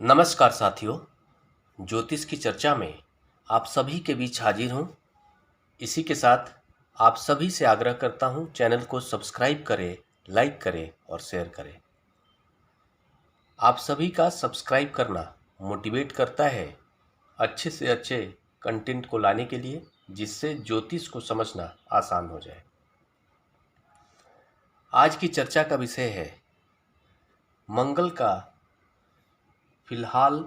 नमस्कार साथियों। ज्योतिष की चर्चा में आप सभी के बीच हाजिर हूं। इसी के साथ आप सभी से आग्रह करता हूं, चैनल को सब्सक्राइब करें, लाइक करें और शेयर करें। आप सभी का सब्सक्राइब करना मोटिवेट करता है अच्छे से अच्छे कंटेंट को लाने के लिए, जिससे ज्योतिष को समझना आसान हो जाए। आज की चर्चा का विषय है मंगल का फिलहाल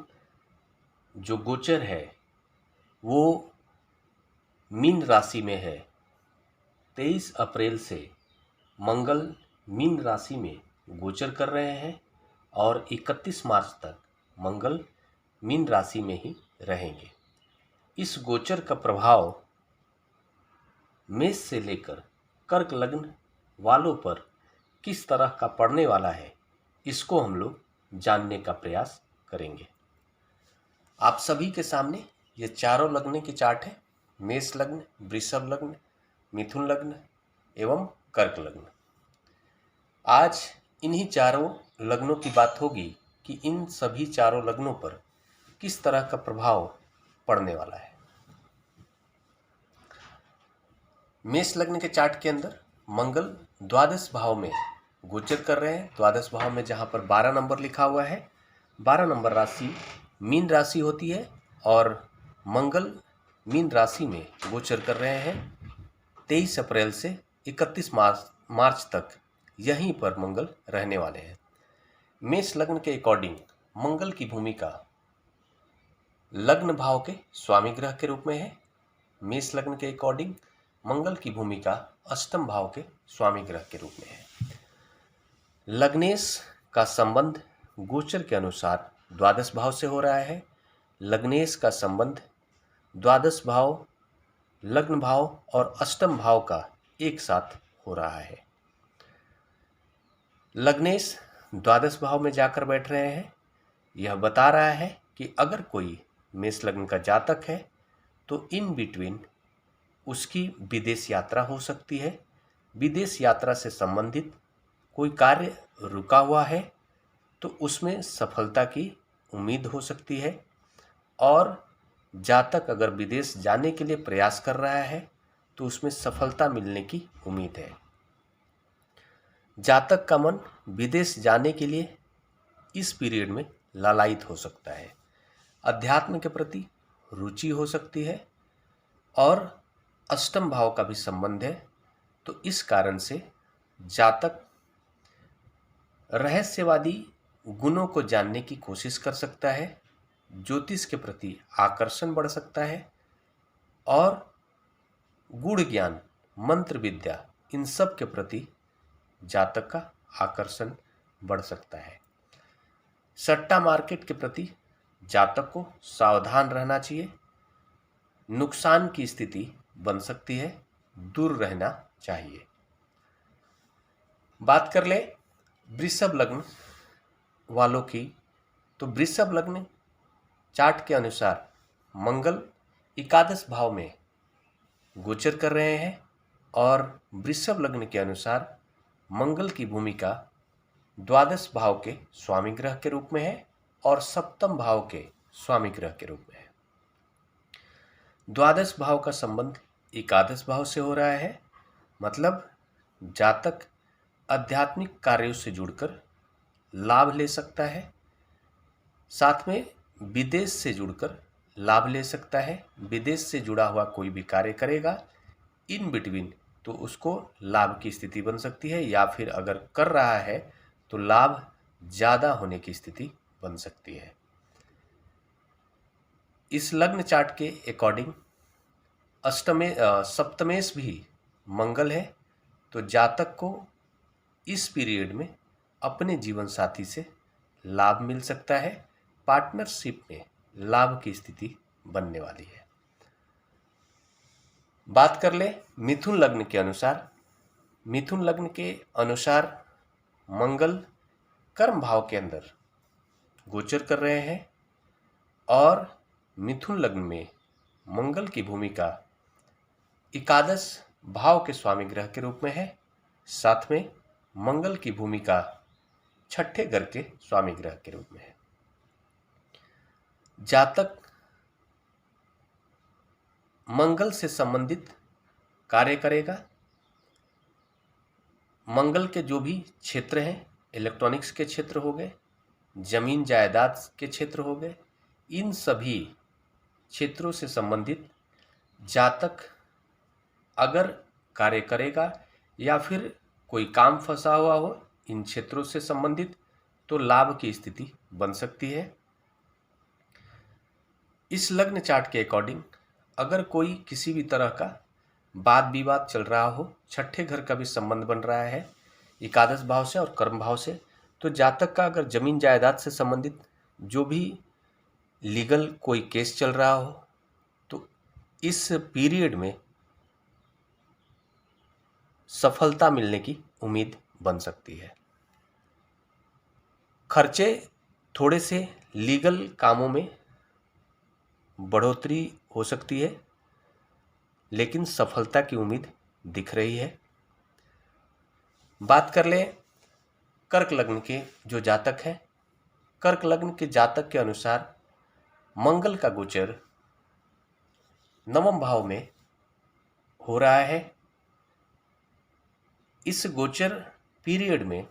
जो गोचर है वो मीन राशि में है। 23 अप्रैल से मंगल मीन राशि में गोचर कर रहे हैं और 31 मार्च तक मंगल मीन राशि में ही रहेंगे। इस गोचर का प्रभाव मेष से लेकर कर्क लग्न वालों पर किस तरह का पड़ने वाला है, इसको हम लोग जानने का प्रयास करेंगे। आप सभी के सामने ये चारों लग्न के चार्ट है। मेष लग्न, वृषभ लग्न, मिथुन लग्न एवं कर्क लग्न। आज इन्हीं चारों लग्नों की बात होगी कि इन सभी चारों लग्नों पर किस तरह का प्रभाव पड़ने वाला है। मेष लग्न के चार्ट के अंदर मंगल द्वादश भाव में गोचर कर रहे हैं। द्वादश भाव में जहां पर 12 नंबर लिखा हुआ है, 12 नंबर राशि मीन राशि होती है और मंगल मीन राशि में गोचर कर रहे हैं। 23 अप्रैल से 31 मार्च तक यहीं पर मंगल रहने वाले हैं। मेष लग्न के अकॉर्डिंग मंगल की भूमिका लग्न भाव के स्वामी ग्रह के रूप में है। मेष लग्न के अकॉर्डिंग मंगल की भूमिका अष्टम भाव के स्वामी ग्रह के रूप में है। लग्नेश का संबंध गोचर के अनुसार द्वादश भाव से हो रहा है। लग्नेश का संबंध द्वादश भाव, लग्न भाव और अष्टम भाव का एक साथ हो रहा है। लग्नेश द्वादश भाव में जाकर बैठ रहे हैं। यह बता रहा है कि अगर कोई मेष लग्न का जातक है तो इन बिटवीन उसकी विदेश यात्रा हो सकती है। विदेश यात्रा से संबंधित कोई कार्य रुका हुआ है तो उसमें सफलता की उम्मीद हो सकती है। और जातक अगर विदेश जाने के लिए प्रयास कर रहा है तो उसमें सफलता मिलने की उम्मीद है। जातक का मन विदेश जाने के लिए इस पीरियड में लालायित हो सकता है। अध्यात्म के प्रति रुचि हो सकती है और अष्टम भाव का भी संबंध है, तो इस कारण से जातक रहस्यवादी गुणों को जानने की कोशिश कर सकता है। ज्योतिष के प्रति आकर्षण बढ़ सकता है और गूढ़ ज्ञान, मंत्र विद्या, इन सब के प्रति जातक का आकर्षण बढ़ सकता है। सट्टा मार्केट के प्रति जातक को सावधान रहना चाहिए। नुकसान की स्थिति बन सकती है, दूर रहना चाहिए। बात कर ले वृषभ लग्न वालों की, तो वृषभ लग्न चार्ट के अनुसार मंगल एकादश भाव में गोचर कर रहे हैं और वृषभ लग्न के अनुसार मंगल की भूमिका द्वादश भाव के स्वामी ग्रह के रूप में है और सप्तम भाव के स्वामी ग्रह के रूप में है। द्वादश भाव का संबंध एकादश भाव से हो रहा है, मतलब जातक आध्यात्मिक कार्यों से जुड़कर लाभ ले सकता है। साथ में विदेश से जुड़कर लाभ ले सकता है। विदेश से जुड़ा हुआ कोई भी कार्य करेगा इन बिटवीन तो उसको लाभ की स्थिति बन सकती है, या फिर अगर कर रहा है तो लाभ ज़्यादा होने की स्थिति बन सकती है। इस लग्न चार्ट के अकॉर्डिंग सप्तमेश भी मंगल है, तो जातक को इस पीरियड में अपने जीवन साथी से लाभ मिल सकता है। पार्टनरशिप में लाभ की स्थिति बनने वाली है। बात कर ले मिथुन लग्न के अनुसार। मिथुन लग्न के अनुसार मंगल कर्म भाव के अंदर गोचर कर रहे हैं और मिथुन लग्न में मंगल की भूमिका एकादश भाव के स्वामी ग्रह के रूप में है। साथ में मंगल की भूमिका छठे घर के स्वामी ग्रह के रूप में है। जातक मंगल से संबंधित कार्य करेगा। मंगल के जो भी क्षेत्र हैं, इलेक्ट्रॉनिक्स के क्षेत्र हो गए, जमीन जायदाद के क्षेत्र हो गए, इन सभी क्षेत्रों से संबंधित जातक अगर कार्य करेगा या फिर कोई काम फंसा हुआ हो इन क्षेत्रों से संबंधित, तो लाभ की स्थिति बन सकती है। इस लग्न चार्ट के अकॉर्डिंग अगर कोई किसी भी तरह का वाद विवाद चल रहा हो, छठे घर का भी संबंध बन रहा है एकादश भाव से और कर्म भाव से, तो जातक का अगर जमीन जायदाद से संबंधित जो भी लीगल कोई केस चल रहा हो, तो इस पीरियड में सफलता मिलने की उम्मीद बन सकती है। खर्चे थोड़े से लीगल कामों में बढ़ोतरी हो सकती है, लेकिन सफलता की उम्मीद दिख रही है। बात कर ले कर्क लग्न के जो जातक हैं, कर्क लग्न के जातक के अनुसार मंगल का गोचर नवम भाव में हो रहा है। इस गोचर पीरियड में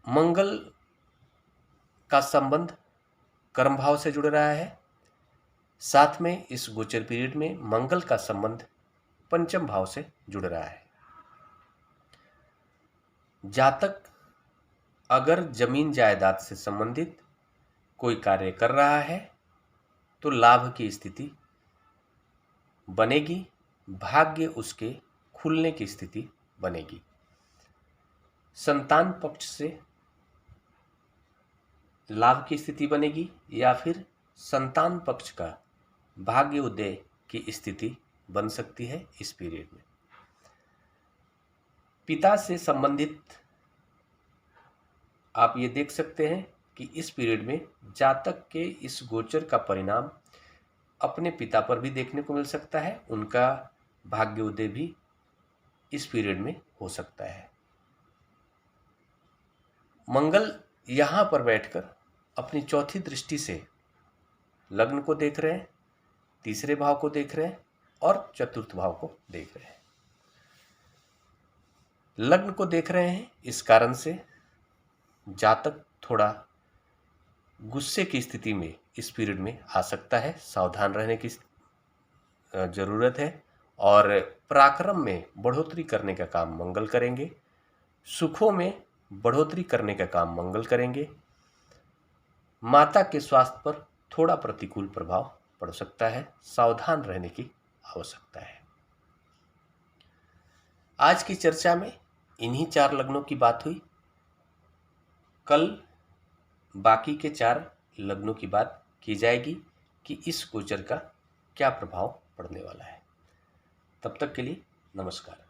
मंगल का संबंध कर्म भाव से जुड़ रहा है, साथ में इस गोचर पीरियड में मंगल का संबंध पंचम भाव से जुड़ रहा है। जातक अगर जमीन जायदाद से संबंधित कोई कार्य कर रहा है तो लाभ की स्थिति बनेगी, भाग्य उसके खुलने की स्थिति बनेगी। संतान पक्ष से लाभ की स्थिति बनेगी या फिर संतान पक्ष का भाग्य उदय की स्थिति बन सकती है इस पीरियड में। पिता से संबंधित आप ये देख सकते हैं कि इस पीरियड में जातक के इस गोचर का परिणाम अपने पिता पर भी देखने को मिल सकता है, उनका भाग्य उदय भी इस पीरियड में हो सकता है। मंगल यहाँ पर बैठकर अपनी चौथी दृष्टि से लग्न को देख रहे हैं, तीसरे भाव को देख रहे हैं और चतुर्थ भाव को देख रहे हैं। लग्न को देख रहे हैं, इस कारण से जातक थोड़ा गुस्से की स्थिति में इस पीरियड में आ सकता है, सावधान रहने की जरूरत है। और पराक्रम में बढ़ोतरी करने का काम मंगल करेंगे, सुखों में बढ़ोतरी करने का काम मंगल करेंगे। माता के स्वास्थ्य पर थोड़ा प्रतिकूल प्रभाव पड़ सकता है, सावधान रहने की आवश्यकता है। आज की चर्चा में इन्हीं 4 लग्नों की बात हुई। कल बाकी के 4 लग्नों की बात की जाएगी कि इस गोचर का क्या प्रभाव पड़ने वाला है। तब तक के लिए नमस्कार।